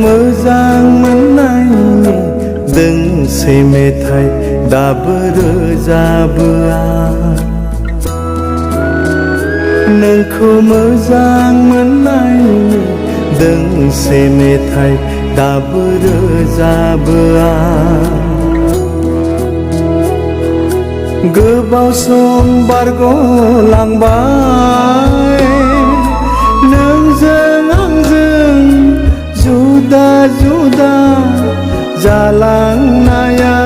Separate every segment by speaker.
Speaker 1: मोजां मोननायनि दोंसे मेथाइ दाबो रोजाबो आं नोंखौ मोजां मोननायनि दोंसे मेथाइ दाबो रोजाबो आं गोबाव सम बारग'लांबाय नोंजों आंजों जुदा जुदा जालांनाया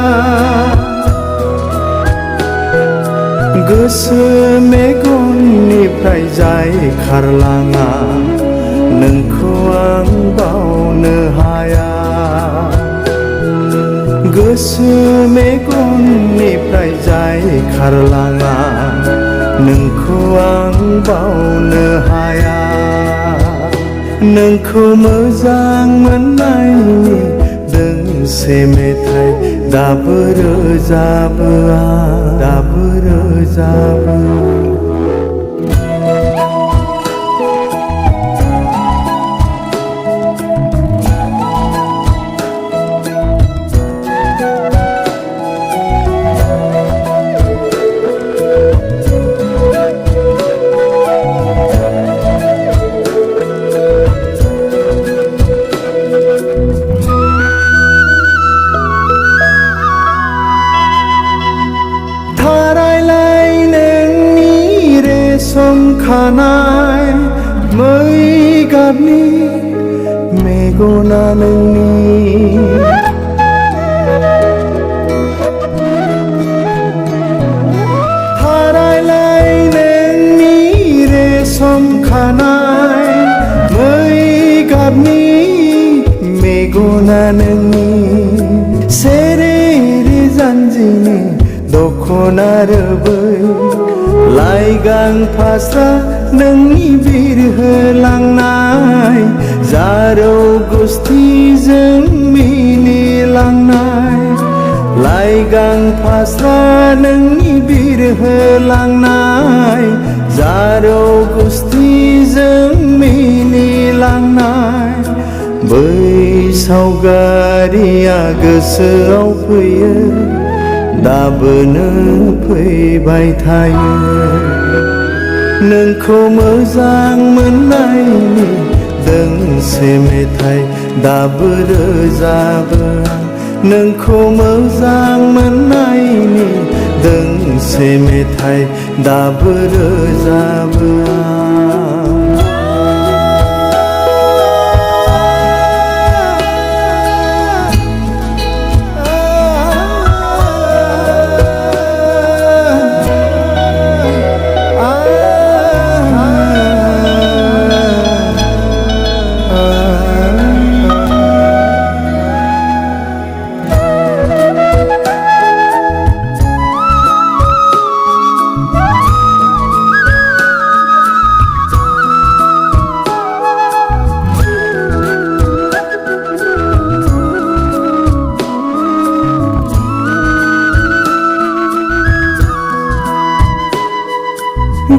Speaker 1: गोसो मेगननिफ्राय जाय खारलाङा नोंखौ आं बावनो हाया गोसो मेगननिफ्राय जाय खारलाङा नोंखौ आं बावनो हाया नोंखौ मोजां मोननायनि दोंसे मेथाइ दाबो रोजाबो आं दाबो रोजाबो खानाय मै गाबनि मेगना नोंनि थारायलाय नोंनि रेसम खानाय मै गाबनि मेगना नोंनि सेरे रे जानजिनि दखना रोबै लाइगां फास्रा नोंनि बिरहोलांनाय जारौ गुस्थिजों मिनिलांनाय लाइगां फास्रा नोंनि बिरहोलांनाय जारौ गुस्थिजों मिनिलांनाय बै सावगारिया गोसोआव फैयो दाबोनो फैबाय थायो नोंखौ मोजां मोननायनि दोंसे मेथाइ दाबो रोजाबो नोंखौ मोजां मोननायनि दोंसे मेथाइ दाबो रोजाबो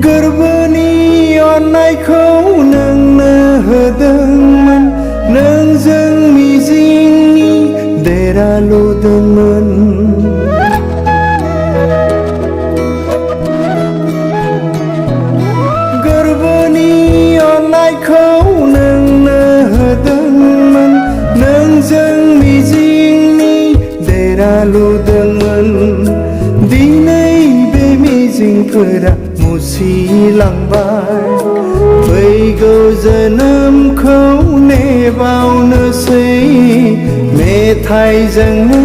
Speaker 1: गोरबोनि अननायखौ नोंनो होदोंमोन नोंजों मिजिंनि देरा लुदोंमोन गोरबोनि अननायखौ नोंनो होदोंमोन नोंजों मिजिंनि देरा लुदोंमोन दिनै बे मिजिंफोरा मुसिलांबाय फैगौ जोनोमखौ नेबावनोसै मेथाइजोंनो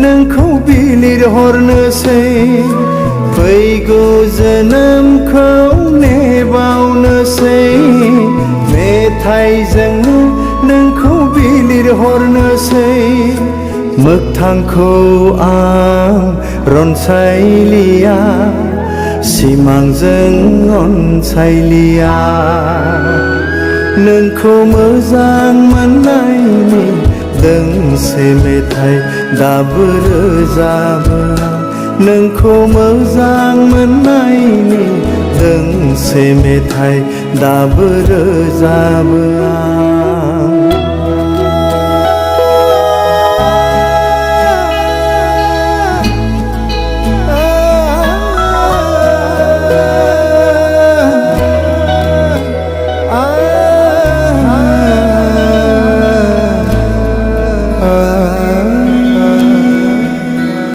Speaker 1: नोंखौ बिलिरहरनोसै फैगौ जोनोमखौ नेबावनोसै मेथाइजोंनो नोंखौ बिलिरहरनोसै मोगथांखौ आं रनसायलिया सिमांजों अनसायलिया नोंखौ मोजां मोननायनि दोंसे मेथाइ दाबो रोजाबो नोंखौ मोजां मोननायनि दोंसे मेथाइ दाबो रोजाबो